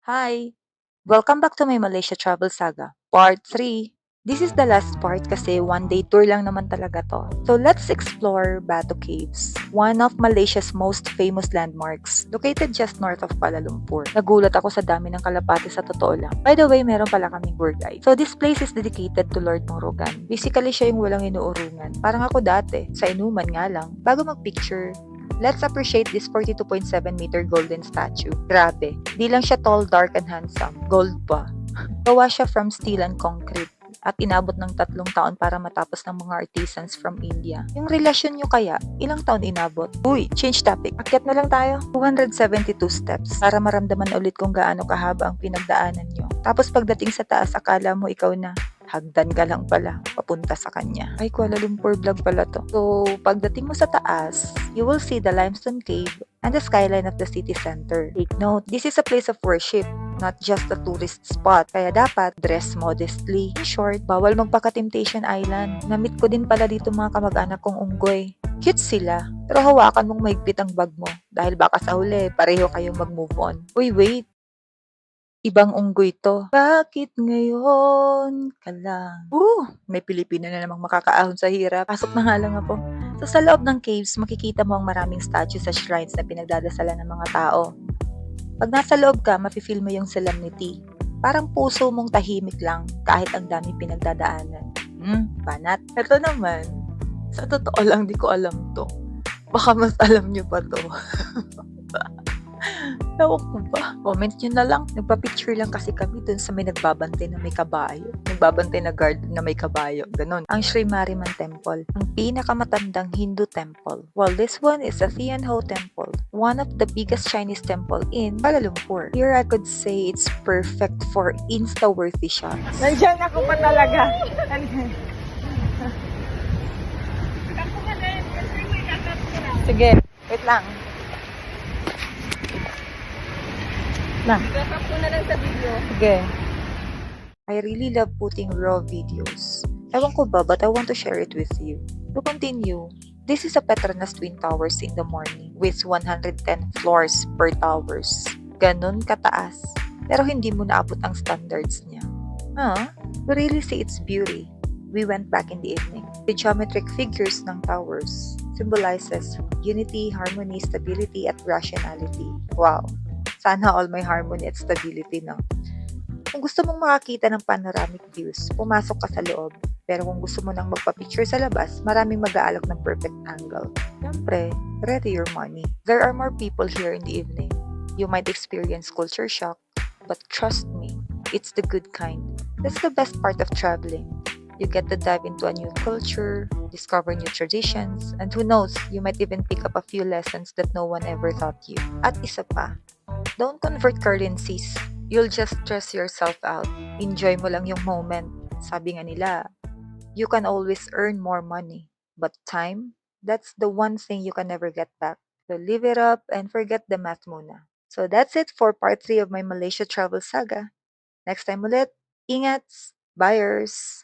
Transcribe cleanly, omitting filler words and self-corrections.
Hi! Welcome back to my Malaysia Travel Saga, Part 3. This is the last part kasi one-day tour lang naman talaga to. So let's explore Batu Caves, one of Malaysia's most famous landmarks, located just north of Kuala Lumpur. Nagulat ako sa dami ng kalapate sa totoo lang. By the way, meron pala kaming tour guide. So this place is dedicated to Lord Morogan. Basically, siya yung walang inuurungan. Parang ako dati, sa inuman nga lang. Bago mag-picture, let's appreciate this 42.7-meter golden statue. Grabe, di lang siya tall, dark, and handsome. Gold pa. Gawa siya from steel and concrete at inabot ng 3 taon para matapos ng mga artisans from India. Yung relasyon nyo kaya, ilang taon inabot? Uy, change topic. Akyat na lang tayo. 272 steps para maramdaman ulit kung gaano kahaba ang pinagdaanan nyo. Tapos pagdating sa taas, akala mo ikaw na. Hagdan ka lang pala, papunta sa kanya. Ay, Kuala Lumpur vlog pala to. So, pagdating mo sa taas, you will see the limestone cave and the skyline of the city center. Take note, this is a place of worship, not just a tourist spot. Kaya dapat dress modestly. In short, bawal magpaka-Temptation Island. Namit ko din pala dito mga kamag-anak kong unggoy. Cute sila, pero hawakan mong mahigpit ang bag mo dahil baka sa huli, pareho kayong mag-move on. Uy, wait! Ibang unggoy to. Bakit ngayon ka lang? May Pilipino na namang makakaahon sa hirap. Pasok na nga lang ako. So sa loob ng caves, makikita mo ang maraming statues sa shrines na pinagdadasalan ng mga tao. Pag nasa loob ka, mafe-feel mo yung solemnity. Parang puso mong tahimik lang kahit ang dami pinagdadaanan. Banat. Ito naman, sa totoo lang di ko alam to. Baka mas alam nyo pa to. Ewan ko ba? Comment nyo na lang. Nagpa-picture lang kasi kami dun sa may nagbabantay na may kabayo. Nagbabantay na guard na may kabayo. Ganon. Ang Sri Mariman Temple. Ang pinakamatandang Hindu temple. While this one is a Tian Ho Temple. One of the biggest Chinese temple in Kuala Lumpur. Here I could say it's perfect for insta-worthy shots. Nandiyan ako pa talaga. Sige, wait lang. Backup ko na lang sa video. Sige. I really love putting raw videos. Ewan ko ba, but I want to share it with you. To continue, this is a Petronas Twin Towers in the morning with 110 floors per towers. Ganon kataas. Pero hindi mo naabot ang standards niya. To really see its beauty, we went back in the evening. The geometric figures ng towers symbolizes unity, harmony, stability, at rationality. Wow! Sana all may harmony at stability, no? Kung gusto mong makakita ng panoramic views, pumasok ka sa loob. Pero kung gusto mo nang magpa-picture sa labas, maraming mag-aalok ng perfect angle. Siyempre, ready your money. There are more people here in the evening. You might experience culture shock, but trust me, it's the good kind. That's the best part of traveling. You get to dive into a new culture, discover new traditions, and who knows, you might even pick up a few lessons that no one ever taught you. At isa pa, don't convert currencies. You'll just stress yourself out. Enjoy mo lang yung moment. Sabi nga nila, you can always earn more money. But time, that's the one thing you can never get back. So live it up and forget the math muna. So that's it for part 3 of my Malaysia travel saga. Next time ulit, ingat, buyers!